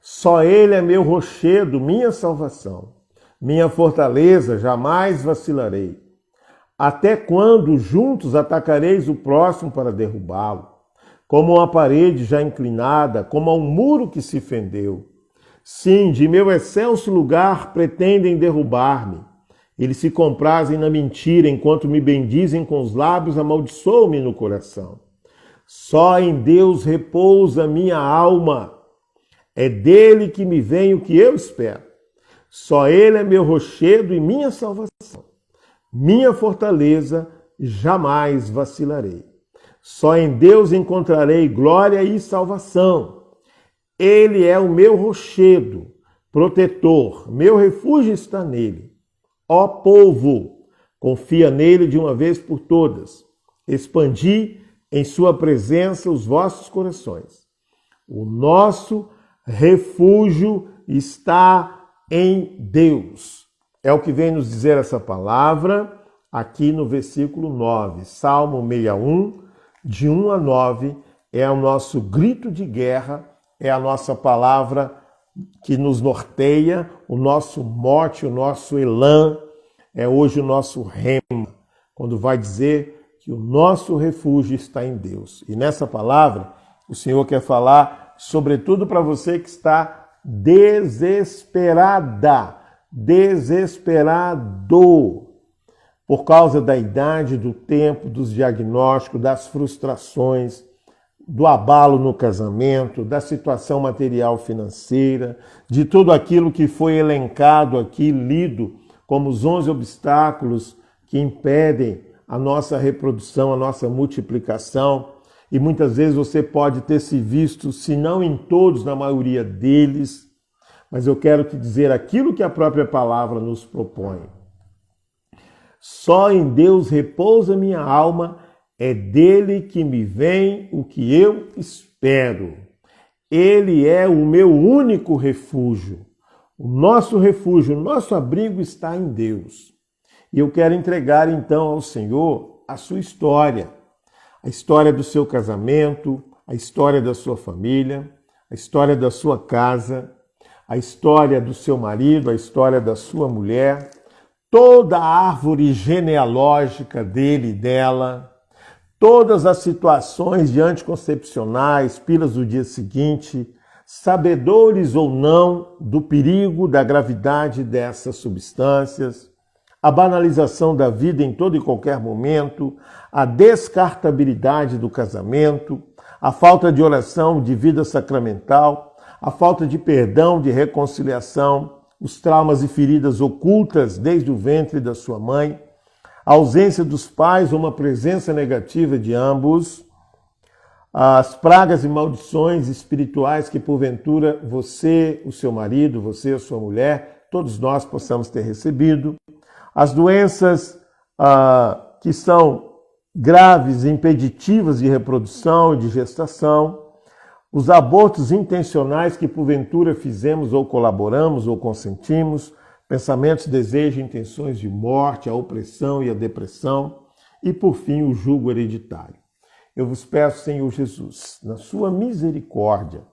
só ele é meu rochedo, minha salvação, minha fortaleza, jamais vacilarei. Até quando juntos atacareis o próximo para derrubá-lo? Como uma parede já inclinada, como a um muro que se fendeu. Sim, de meu excelso lugar pretendem derrubar-me. Eles se comprazem na mentira, enquanto me bendizem com os lábios, amaldiçoam-me no coração. Só em Deus repousa minha alma. É dele que me vem o que eu espero. Só ele é meu rochedo e minha salvação. Minha fortaleza, jamais vacilarei. Só em Deus encontrarei glória e salvação. Ele é o meu rochedo, protetor, meu refúgio está nele. Ó povo, confia nele de uma vez por todas. Expandi em sua presença os vossos corações. O nosso refúgio está em Deus. É o que vem nos dizer essa palavra aqui no versículo 9. Salmo 61, de 1 a 9, é o nosso grito de guerra, é a nossa palavra que nos norteia, o nosso mote, o nosso elan, é hoje o nosso rema, quando vai dizer que o nosso refúgio está em Deus. E nessa palavra, o Senhor quer falar sobretudo para você que está desesperada, desesperado, por causa da idade, do tempo, dos diagnósticos, das frustrações, do abalo no casamento, da situação material financeira, de tudo aquilo que foi elencado aqui, lido, como os 11 obstáculos que impedem a nossa reprodução, a nossa multiplicação. E muitas vezes você pode ter se visto, se não em todos, na maioria deles, mas eu quero te dizer aquilo que a própria palavra nos propõe. Só em Deus repousa minha alma, é dele que me vem o que eu espero. Ele é o meu único refúgio. O nosso refúgio, o nosso abrigo está em Deus. E eu quero entregar então ao Senhor a sua história. A história do seu casamento, a história da sua família, a história da sua casa, a história do seu marido, a história da sua mulher, toda a árvore genealógica dele e dela, todas as situações de anticoncepcionais, pílulas do dia seguinte, sabedores ou não do perigo da gravidade dessas substâncias, a banalização da vida em todo e qualquer momento, a descartabilidade do casamento, a falta de oração, de vida sacramental, a falta de perdão, de reconciliação, os traumas e feridas ocultas desde o ventre da sua mãe, a ausência dos pais ou uma presença negativa de ambos, as pragas e maldições espirituais que porventura você, o seu marido, você, a sua mulher, todos nós possamos ter recebido, as doenças que são graves e impeditivas de reprodução e de gestação, os abortos intencionais que porventura fizemos ou colaboramos ou consentimos, pensamentos, desejos, intenções de morte, a opressão e a depressão, e por fim o jugo hereditário. Eu vos peço, Senhor Jesus, na sua misericórdia,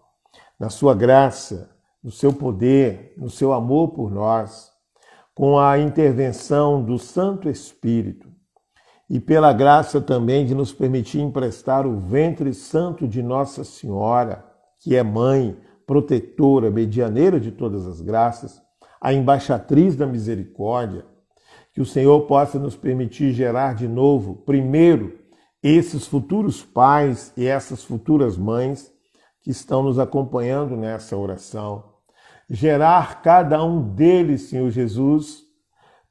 na sua graça, no seu poder, no seu amor por nós, com a intervenção do Santo Espírito, e pela graça também de nos permitir emprestar o ventre santo de Nossa Senhora, que é mãe, protetora, medianeira de todas as graças, a embaixatriz da misericórdia, que o Senhor possa nos permitir gerar de novo, primeiro, esses futuros pais e essas futuras mães que estão nos acompanhando nessa oração. Gerar cada um deles, Senhor Jesus,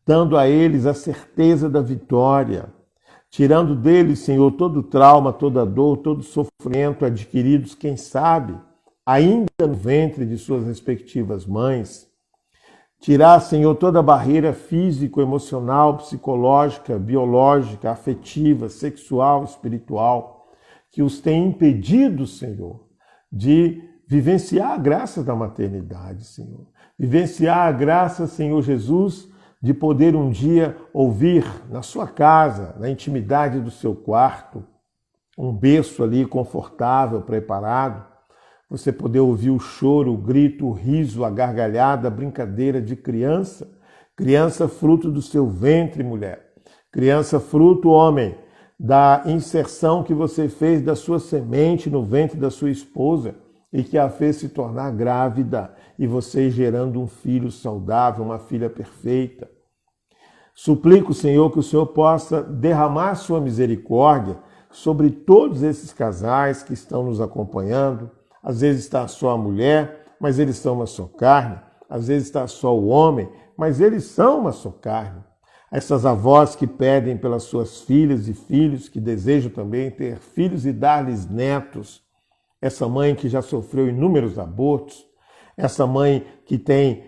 dando a eles a certeza da vitória, tirando deles, Senhor, todo trauma, toda dor, todo sofrimento adquiridos, quem sabe, ainda no ventre de suas respectivas mães. Tirar, Senhor, toda barreira físico, emocional, psicológica, biológica, afetiva, sexual, espiritual, que os tem impedido, Senhor, de vivenciar a graça da maternidade, Senhor. Vivenciar a graça, Senhor Jesus, de poder um dia ouvir na sua casa, na intimidade do seu quarto, um berço ali confortável, preparado, você poder ouvir o choro, o grito, o riso, a gargalhada, a brincadeira de criança, criança fruto do seu ventre, mulher, criança fruto, homem, da inserção que você fez da sua semente no ventre da sua esposa e que a fez se tornar grávida e você gerando um filho saudável, uma filha perfeita. Suplico, Senhor, que o Senhor possa derramar sua misericórdia sobre todos esses casais que estão nos acompanhando. Às vezes está só a mulher, mas eles são uma só carne. Às vezes está só o homem, mas eles são uma só carne. Essas avós que pedem pelas suas filhas e filhos, que desejam também ter filhos e dar-lhes netos. Essa mãe que já sofreu inúmeros abortos. Essa mãe que tem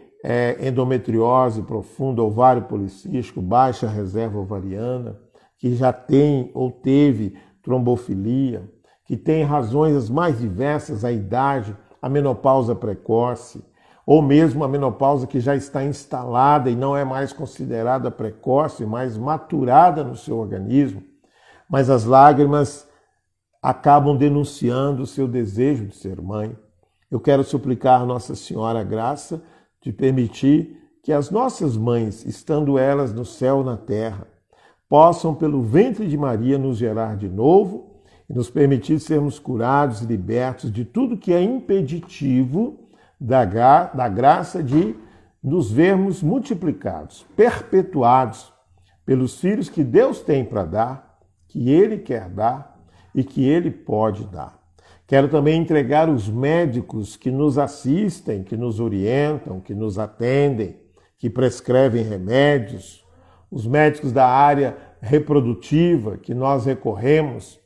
endometriose profunda, ovário policístico, baixa reserva ovariana, que já tem ou teve trombofilia, que tem razões as mais diversas, a idade, a menopausa precoce, ou mesmo a menopausa que já está instalada e não é mais considerada precoce, mas maturada no seu organismo, mas as lágrimas acabam denunciando o seu desejo de ser mãe. Eu quero suplicar a Nossa Senhora a graça de permitir que as nossas mães, estando elas no céu ou na terra, possam, pelo ventre de Maria, nos gerar de novo e nos permitir sermos curados e libertos de tudo que é impeditivo da graça de nos vermos multiplicados, perpetuados pelos filhos que Deus tem para dar, que Ele quer dar e que Ele pode dar. Quero também entregar os médicos que nos assistem, que nos orientam, que nos atendem, que prescrevem remédios, os médicos da área reprodutiva que nós recorremos,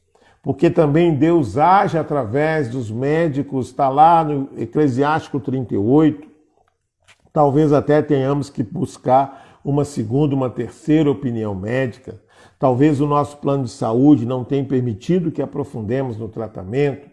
porque também Deus age através dos médicos, está lá no Eclesiástico 38, talvez até tenhamos que buscar uma segunda, uma terceira opinião médica, talvez o nosso plano de saúde não tenha permitido que aprofundemos no tratamento,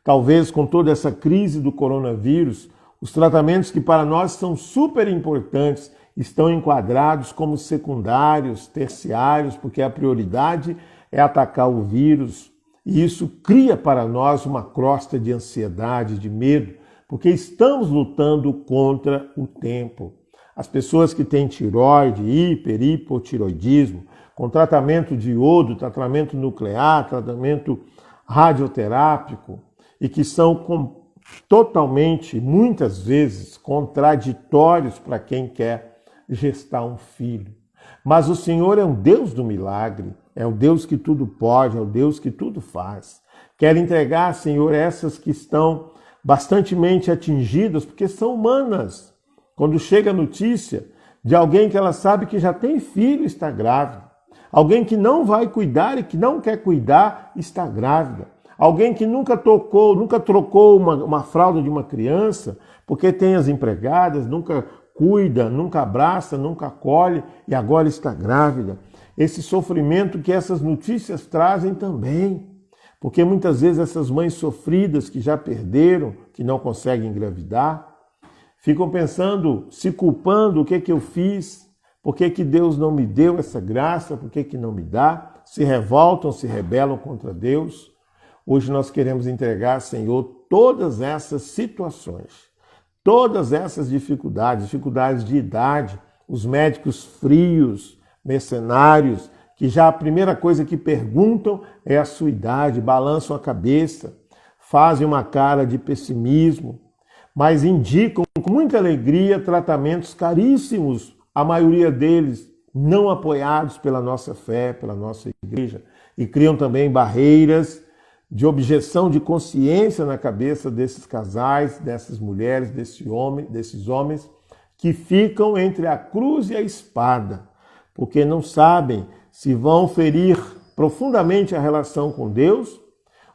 talvez com toda essa crise do coronavírus, os tratamentos que para nós são super importantes estão enquadrados como secundários, terciários, porque a prioridade é atacar o vírus. E isso cria para nós uma crosta de ansiedade, de medo, porque estamos lutando contra o tempo. As pessoas que têm tireoide, hipotireoidismo, com tratamento de iodo, tratamento nuclear, tratamento radioterápico, e que são totalmente, muitas vezes, contraditórios para quem quer gestar um filho. Mas o Senhor é um Deus do milagre, é o Deus que tudo pode, é o Deus que tudo faz. Quero entregar, Senhor, essas que estão bastantemente atingidas, porque são humanas. Quando chega a notícia de alguém que ela sabe que já tem filho e está grávida, alguém que não vai cuidar e que não quer cuidar está grávida, alguém que nunca trocou uma fralda de uma criança, porque tem as empregadas, nunca cuida, nunca abraça, nunca acolhe e agora está grávida. Esse sofrimento que essas notícias trazem também, porque muitas vezes essas mães sofridas que já perderam, que não conseguem engravidar, ficam pensando, se culpando, o que eu fiz, por que Deus não me deu essa graça, por que não me dá, se revoltam, se rebelam contra Deus. Hoje nós queremos entregar, Senhor, todas essas situações, todas essas dificuldades de idade, os médicos frios, mercenários, que já a primeira coisa que perguntam é a sua idade, balançam a cabeça, fazem uma cara de pessimismo, mas indicam com muita alegria tratamentos caríssimos, a maioria deles não apoiados pela nossa fé, pela nossa igreja, e criam também barreiras de objeção de consciência na cabeça desses casais, dessas mulheres, desses homens que ficam entre a cruz e a espada, porque não sabem se vão ferir profundamente a relação com Deus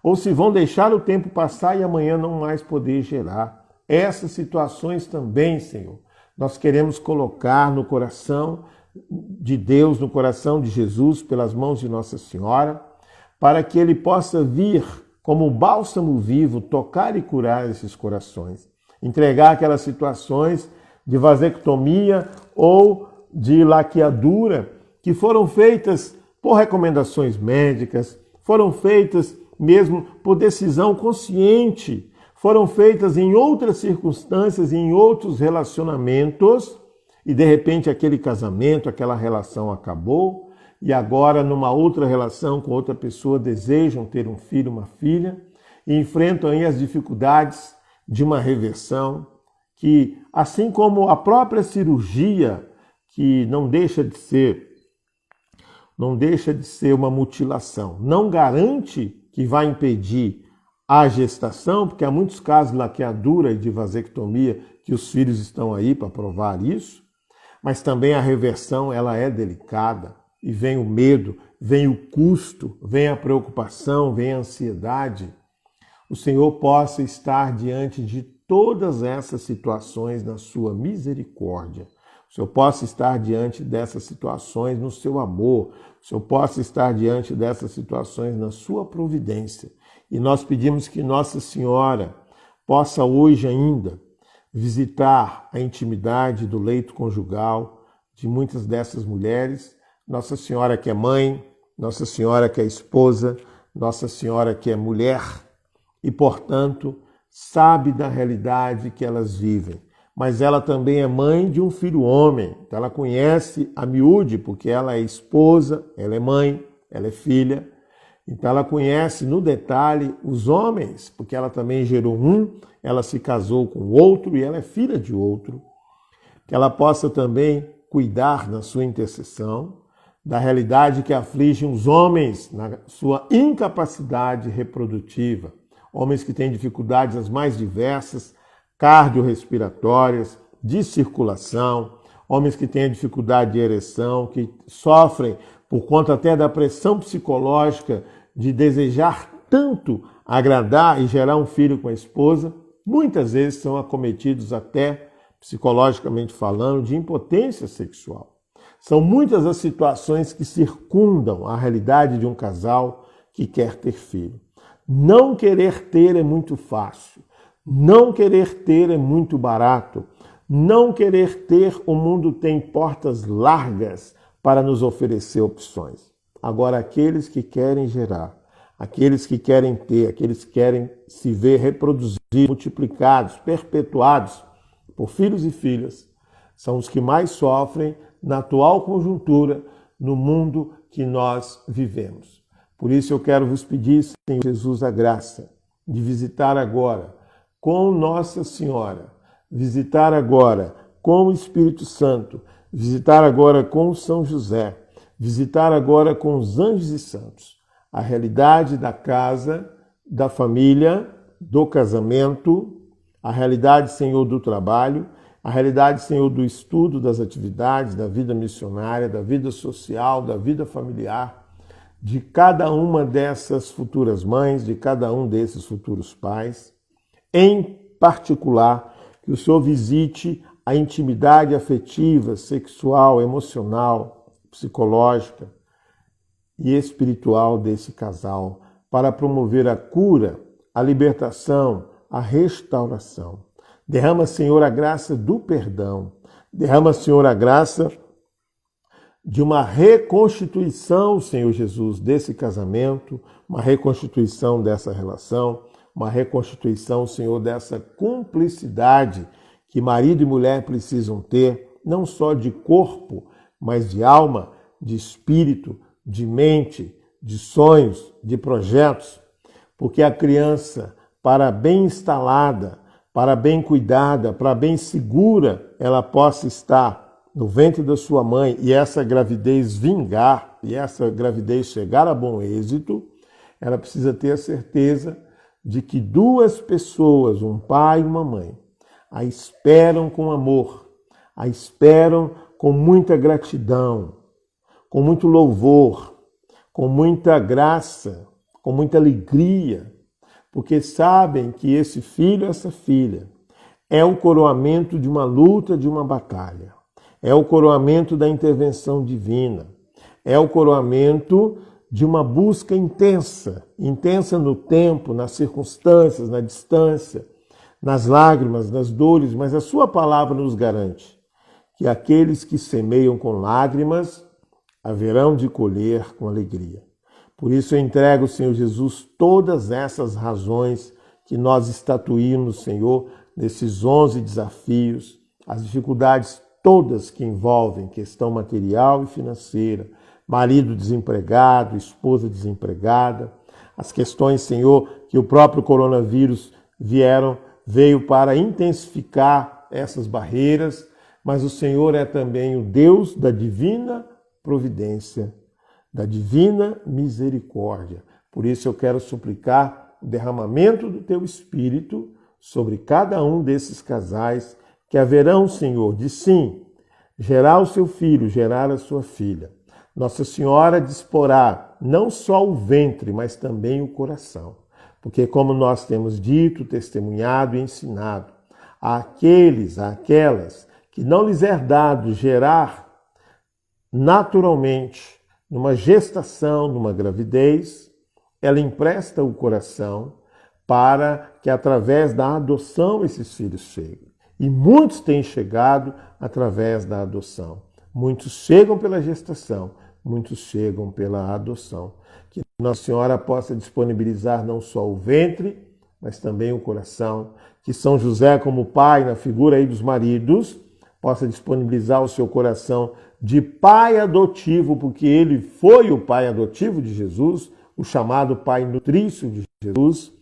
ou se vão deixar o tempo passar e amanhã não mais poder gerar. Essas situações também, Senhor, nós queremos colocar no coração de Deus, no coração de Jesus, pelas mãos de Nossa Senhora, para que Ele possa vir como um bálsamo vivo, tocar e curar esses corações. Entregar aquelas situações de vasectomia ou de laqueadura que foram feitas por recomendações médicas, foram feitas mesmo por decisão consciente, foram feitas em outras circunstâncias, em outros relacionamentos, e de repente aquele casamento, aquela relação acabou, e agora numa outra relação com outra pessoa desejam ter um filho, uma filha, e enfrentam aí as dificuldades de uma reversão, que assim como a própria cirurgia, que não deixa de ser uma mutilação, não garante que vai impedir a gestação, porque há muitos casos de laqueadura e de vasectomia que os filhos estão aí para provar isso, mas também a reversão ela é delicada e vem o medo, vem o custo, vem a preocupação, vem a ansiedade. O Senhor possa estar diante de todas essas situações na sua misericórdia. O Senhor possa estar diante dessas situações no seu amor. O Senhor possa estar diante dessas situações na sua providência. E nós pedimos que Nossa Senhora possa hoje ainda visitar a intimidade do leito conjugal de muitas dessas mulheres. Nossa Senhora que é mãe, Nossa Senhora que é esposa, Nossa Senhora que é mulher e, portanto, sabe da realidade que elas vivem. Mas ela também é mãe de um filho homem. Então ela conhece a miúde, porque ela é esposa, ela é mãe, ela é filha. Então ela conhece no detalhe os homens, porque ela também gerou um, ela se casou com outro e ela é filha de outro. Que ela possa também cuidar na sua intercessão da realidade que aflige os homens na sua incapacidade reprodutiva. Homens que têm dificuldades as mais diversas, cardiorrespiratórias, de circulação, homens que têm dificuldade de ereção, que sofrem por conta até da pressão psicológica de desejar tanto agradar e gerar um filho com a esposa, muitas vezes são acometidos até, psicologicamente falando, de impotência sexual. São muitas as situações que circundam a realidade de um casal que quer ter filho. Não querer ter é muito fácil. Não querer ter é muito barato. Não querer ter, o mundo tem portas largas para nos oferecer opções. Agora, aqueles que querem gerar, aqueles que querem ter, aqueles que querem se ver reproduzidos, multiplicados, perpetuados por filhos e filhas, são os que mais sofrem na atual conjuntura, no mundo que nós vivemos. Por isso eu quero vos pedir, Senhor Jesus, a graça de visitar agora com Nossa Senhora, visitar agora com o Espírito Santo, visitar agora com São José, visitar agora com os anjos e santos, a realidade da casa, da família, do casamento, a realidade, Senhor, do trabalho, a realidade, Senhor, do estudo, das atividades, da vida missionária, da vida social, da vida familiar, de cada uma dessas futuras mães, de cada um desses futuros pais. Em particular, que o Senhor visite a intimidade afetiva, sexual, emocional, psicológica e espiritual desse casal, para promover a cura, a libertação, a restauração. Derrama, Senhor, a graça do perdão. Derrama, Senhor, a graça de uma reconstituição, Senhor Jesus, desse casamento, uma reconstituição dessa relação, uma reconstituição, Senhor, dessa cumplicidade que marido e mulher precisam ter, não só de corpo, mas de alma, de espírito, de mente, de sonhos, de projetos, porque a criança, para bem instalada, para bem cuidada, para bem segura, ela possa estar no ventre da sua mãe e essa gravidez vingar, e essa gravidez chegar a bom êxito, ela precisa ter a certeza de que duas pessoas, um pai e uma mãe, a esperam com amor, a esperam com muita gratidão, com muito louvor, com muita graça, com muita alegria, porque sabem que esse filho, essa filha, é o coroamento de uma luta, de uma batalha, é o coroamento da intervenção divina, é o coroamento de uma busca intensa, intensa no tempo, nas circunstâncias, na distância, nas lágrimas, nas dores, mas a sua palavra nos garante que aqueles que semeiam com lágrimas haverão de colher com alegria. Por isso eu entrego, Senhor Jesus, todas essas razões que nós estatuímos, Senhor, nesses 11 desafios, as dificuldades todas que envolvem questão material e financeira, marido desempregado, esposa desempregada, as questões, Senhor, que o próprio coronavírus veio para intensificar essas barreiras, mas o Senhor é também o Deus da divina providência, da divina misericórdia. Por isso eu quero suplicar o derramamento do teu Espírito sobre cada um desses casais que haverão, Senhor, de sim, gerar o seu filho, gerar a sua filha. Nossa Senhora disporá não só o ventre, mas também o coração. Porque como nós temos dito, testemunhado e ensinado, àquelas que não lhes é dado gerar naturalmente, numa gestação, numa gravidez, ela empresta o coração para que através da adoção esses filhos cheguem. E muitos têm chegado através da adoção. Muitos chegam pela gestação, muitos chegam pela adoção. Que Nossa Senhora possa disponibilizar não só o ventre, mas também o coração. Que São José, como pai, na figura aí dos maridos, possa disponibilizar o seu coração de pai adotivo, porque ele foi o pai adotivo de Jesus, o chamado Pai nutrício de Jesus,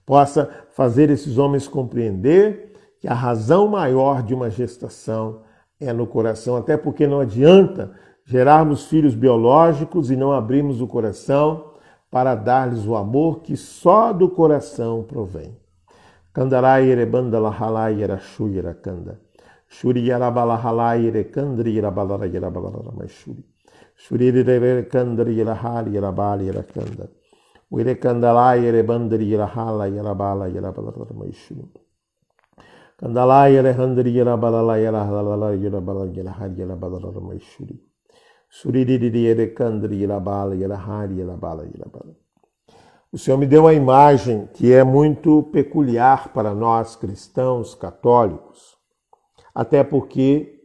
possa fazer esses homens compreender que a razão maior de uma gestação é no coração, até porque não adianta gerarmos filhos biológicos e não abrirmos o coração para dar-lhes o amor que só do coração provém. Kandarai erebanda lahalai erashu erakanda. Shuri yarabalahalai erekandri yarabalara yarabalara maishuri. Shuri erekandri yarahali yarabali erakanda. Uirekandalai erebandri yarahala yarabala yarabalara maishuri. Kandalai erehandri yarabalala yarahala yarabala yarahali yarabalara maishuri. Shuri erekandri yarabala yarahali yarabala yarabala. O Senhor me deu uma imagem que é muito peculiar para nós cristãos católicos, até porque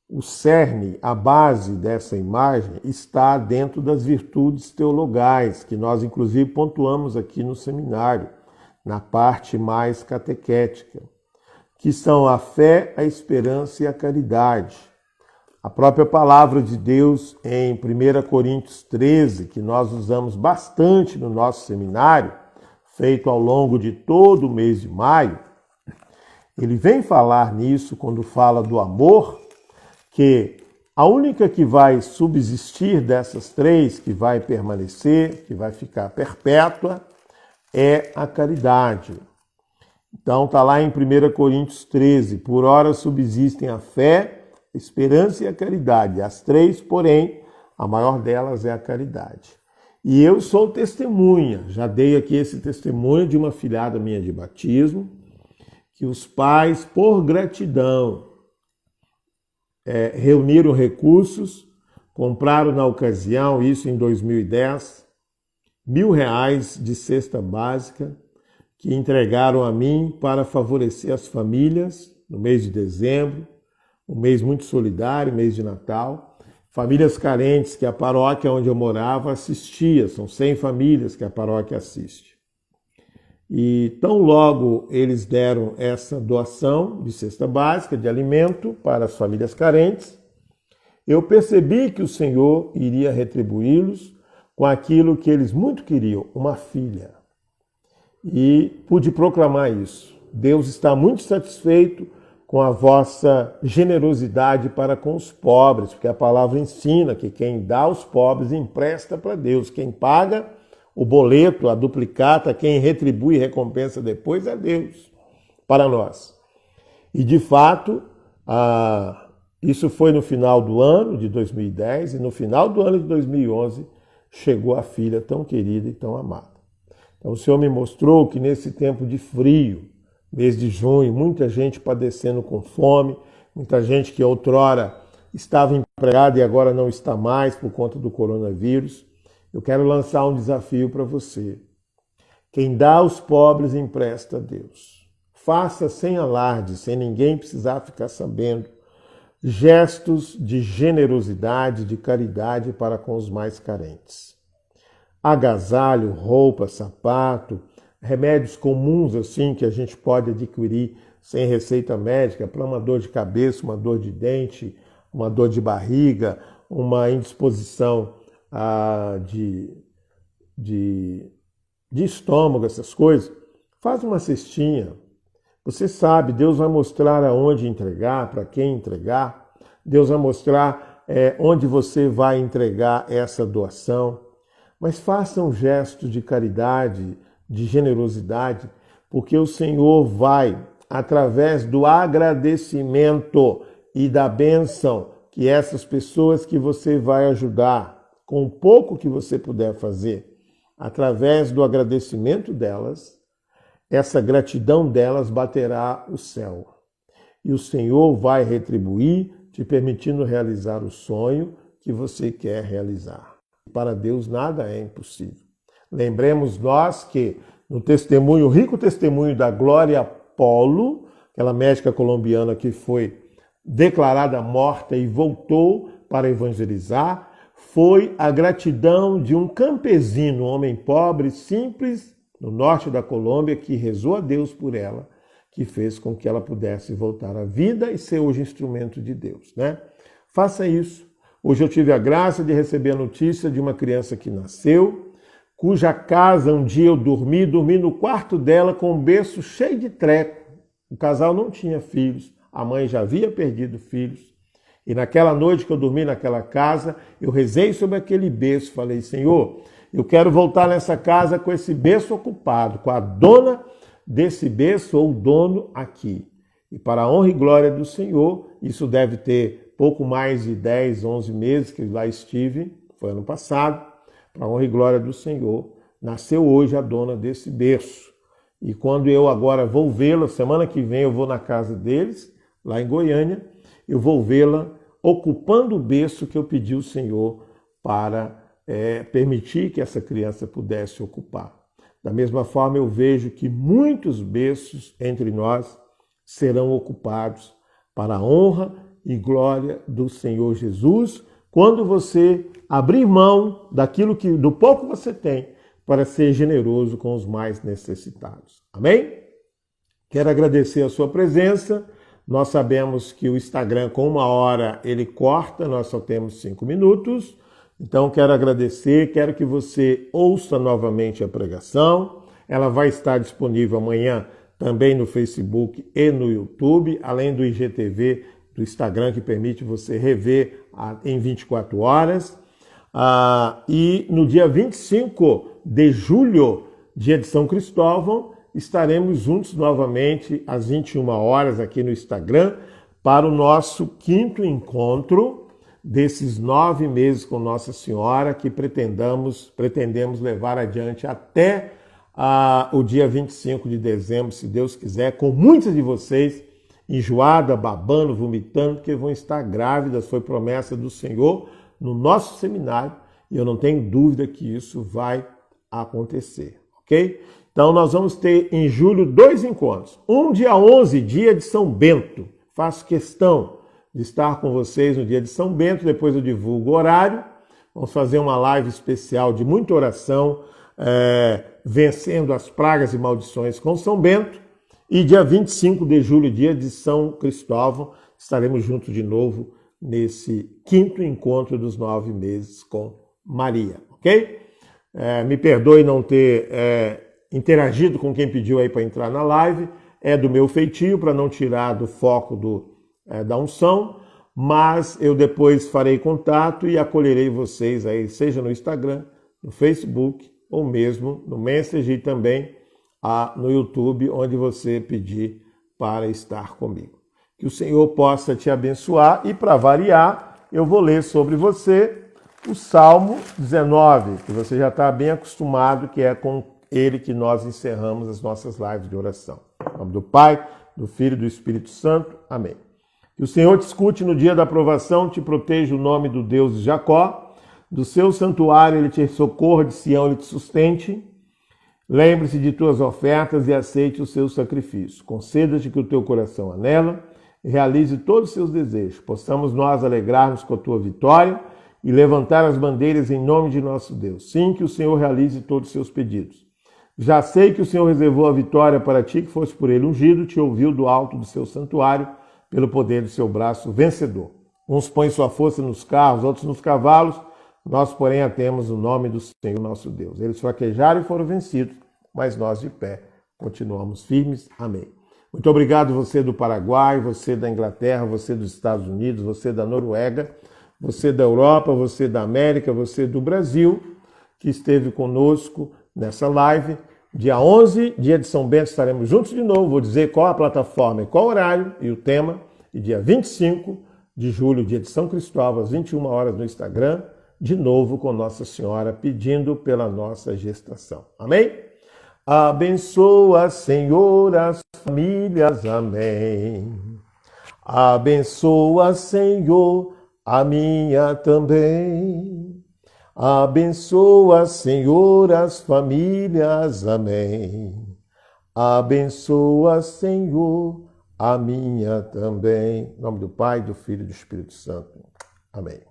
o cerne, a base dessa imagem, está dentro das virtudes teologais, que nós inclusive pontuamos aqui no seminário, na parte mais catequética, que são a fé, a esperança e a caridade. A própria palavra de Deus em 1 Coríntios 13, que nós usamos bastante no nosso seminário, feito ao longo de todo o mês de maio, ele vem falar nisso quando fala do amor, que a única que vai subsistir dessas três, que vai permanecer, que vai ficar perpétua, é a caridade. Então está lá em 1 Coríntios 13, por ora subsistem a fé, a esperança e a caridade. As três, porém, a maior delas é a caridade. E eu sou testemunha, já dei aqui esse testemunho de uma filhada minha de batismo, que os pais, por gratidão, reuniram recursos, compraram na ocasião, isso em 2010, R$1.000 de cesta básica, que entregaram a mim para favorecer as famílias no mês de dezembro, um mês muito solidário, mês de Natal. Famílias carentes que a paróquia onde eu morava assistia, são 100 famílias que a paróquia assiste. E tão logo eles deram essa doação de cesta básica, de alimento para as famílias carentes, eu percebi que o Senhor iria retribuí-los com aquilo que eles muito queriam, uma filha. E pude proclamar isso. Deus está muito satisfeito com a vossa generosidade para com os pobres, porque a palavra ensina que quem dá aos pobres empresta para Deus. Quem paga o boleto, a duplicata, quem retribui e recompensa depois é Deus, para nós. E de fato, isso foi no final do ano de 2010 e no final do ano de 2011 chegou a filha tão querida e tão amada. Então o Senhor me mostrou que nesse tempo de frio, mês de junho, muita gente padecendo com fome, muita gente que outrora estava empregada e agora não está mais por conta do coronavírus. Eu quero lançar um desafio para você. Quem dá aos pobres empresta a Deus. Faça sem alarde, sem ninguém precisar ficar sabendo, gestos de generosidade, de caridade para com os mais carentes. Agasalho, roupa, sapato, remédios comuns assim que a gente pode adquirir sem receita médica para uma dor de cabeça, uma dor de dente, uma dor de barriga, uma indisposição de estômago, essas coisas. Faz uma cestinha. Você sabe, Deus vai mostrar aonde entregar, para quem entregar. Deus vai mostrar onde você vai entregar essa doação. Mas faça um gesto de caridade, de generosidade, porque o Senhor vai, através do agradecimento e da bênção que essas pessoas que você vai ajudar, com o pouco que você puder fazer, através do agradecimento delas, essa gratidão delas baterá o céu. E o Senhor vai retribuir, te permitindo realizar o sonho que você quer realizar. Para Deus nada é impossível. Lembremos nós que no testemunho, o rico testemunho da Glória Polo, aquela médica colombiana que foi declarada morta e voltou para evangelizar, foi a gratidão de um campesino, um homem pobre, simples, no norte da Colômbia, que rezou a Deus por ela, que fez com que ela pudesse voltar à vida e ser hoje instrumento de Deus, né? Faça isso. Hoje eu tive a graça de receber a notícia de uma criança que nasceu cuja casa um dia eu dormi no quarto dela com um berço cheio de treco. O casal não tinha filhos, a mãe já havia perdido filhos. E naquela noite que eu dormi naquela casa, eu rezei sobre aquele berço, falei, Senhor, eu quero voltar nessa casa com esse berço ocupado, com a dona desse berço ou o dono aqui. E para a honra e glória do Senhor, isso deve ter pouco mais de 10, 11 meses que lá estive, foi ano passado, para a honra e glória do Senhor, nasceu hoje a dona desse berço. E quando eu agora vou vê-la, semana que vem eu vou na casa deles, lá em Goiânia, eu vou vê-la ocupando o berço que eu pedi ao Senhor para permitir que essa criança pudesse ocupar. Da mesma forma, eu vejo que muitos berços entre nós serão ocupados para a honra e glória do Senhor Jesus, quando você abrir mão do pouco que você tem para ser generoso com os mais necessitados. Amém? Quero agradecer a sua presença. Nós sabemos que o Instagram, com 1 hora, ele corta, nós só temos 5 minutos. Então, quero agradecer, quero que você ouça novamente a pregação. Ela vai estar disponível amanhã também no Facebook e no YouTube, além do IGTV do Instagram, que permite você rever em 24 horas. E no dia 25 de julho, dia de São Cristóvão, estaremos juntos novamente às 21 horas aqui no Instagram para o nosso 5º encontro desses 9 meses com Nossa Senhora, que pretendemos levar adiante até o dia 25 de dezembro, se Deus quiser, com muitas de vocês enjoada, babando, vomitando, porque vão estar grávidas, foi promessa do Senhor no nosso seminário, e eu não tenho dúvida que isso vai acontecer, ok? Então nós vamos ter em julho 2 encontros. Um dia 11, dia de São Bento. Faço questão de estar com vocês no dia de São Bento, depois eu divulgo o horário. Vamos fazer uma live especial de muita oração, vencendo as pragas e maldições com São Bento. E dia 25 de julho, dia de São Cristóvão, estaremos juntos de novo nesse 5º encontro dos 9 meses com Maria, ok? Me perdoe não ter interagido com quem pediu aí para entrar na live, é do meu feitio, para não tirar do foco da unção, mas eu depois farei contato e acolherei vocês aí, seja no Instagram, no Facebook, ou mesmo no Messenger e também no YouTube, onde você pedir para estar comigo. Que o Senhor possa te abençoar e, para variar, eu vou ler sobre você o Salmo 19, que você já está bem acostumado, que é com ele que nós encerramos as nossas lives de oração. Em nome do Pai, do Filho e do Espírito Santo. Amém. Que o Senhor te escute no dia da aprovação, te proteja o nome do Deus de Jacó, do seu santuário ele te socorra, de Sião ele te sustente. Lembre-se de tuas ofertas e aceite os seus sacrifícios. Conceda-te que o teu coração anela e realize todos os seus desejos. Possamos nós alegrar-nos com a tua vitória e levantar as bandeiras em nome de nosso Deus. Sim, que o Senhor realize todos os seus pedidos. Já sei que o Senhor reservou a vitória para ti, que fosse por ele ungido, te ouviu do alto do seu santuário, pelo poder do seu braço vencedor. Uns põem sua força nos carros, outros nos cavalos, nós, porém, a temos o nome do Senhor nosso Deus. Eles fraquejaram e foram vencidos, mas nós de pé continuamos firmes. Amém. Muito obrigado você do Paraguai, você da Inglaterra, você dos Estados Unidos, você da Noruega, você da Europa, você da América, você do Brasil, que esteve conosco nessa live. Dia 11, dia de São Bento, estaremos juntos de novo. Vou dizer qual a plataforma e qual o horário e o tema. E dia 25 de julho, dia de São Cristóvão, às 21 horas no Instagram, de novo com Nossa Senhora, pedindo pela nossa gestação. Amém? Abençoa, Senhor, as famílias. Amém. Abençoa, Senhor, a minha também. Abençoa, Senhor, as famílias. Amém. Abençoa, Senhor, a minha também. Em nome do Pai, do Filho e do Espírito Santo. Amém.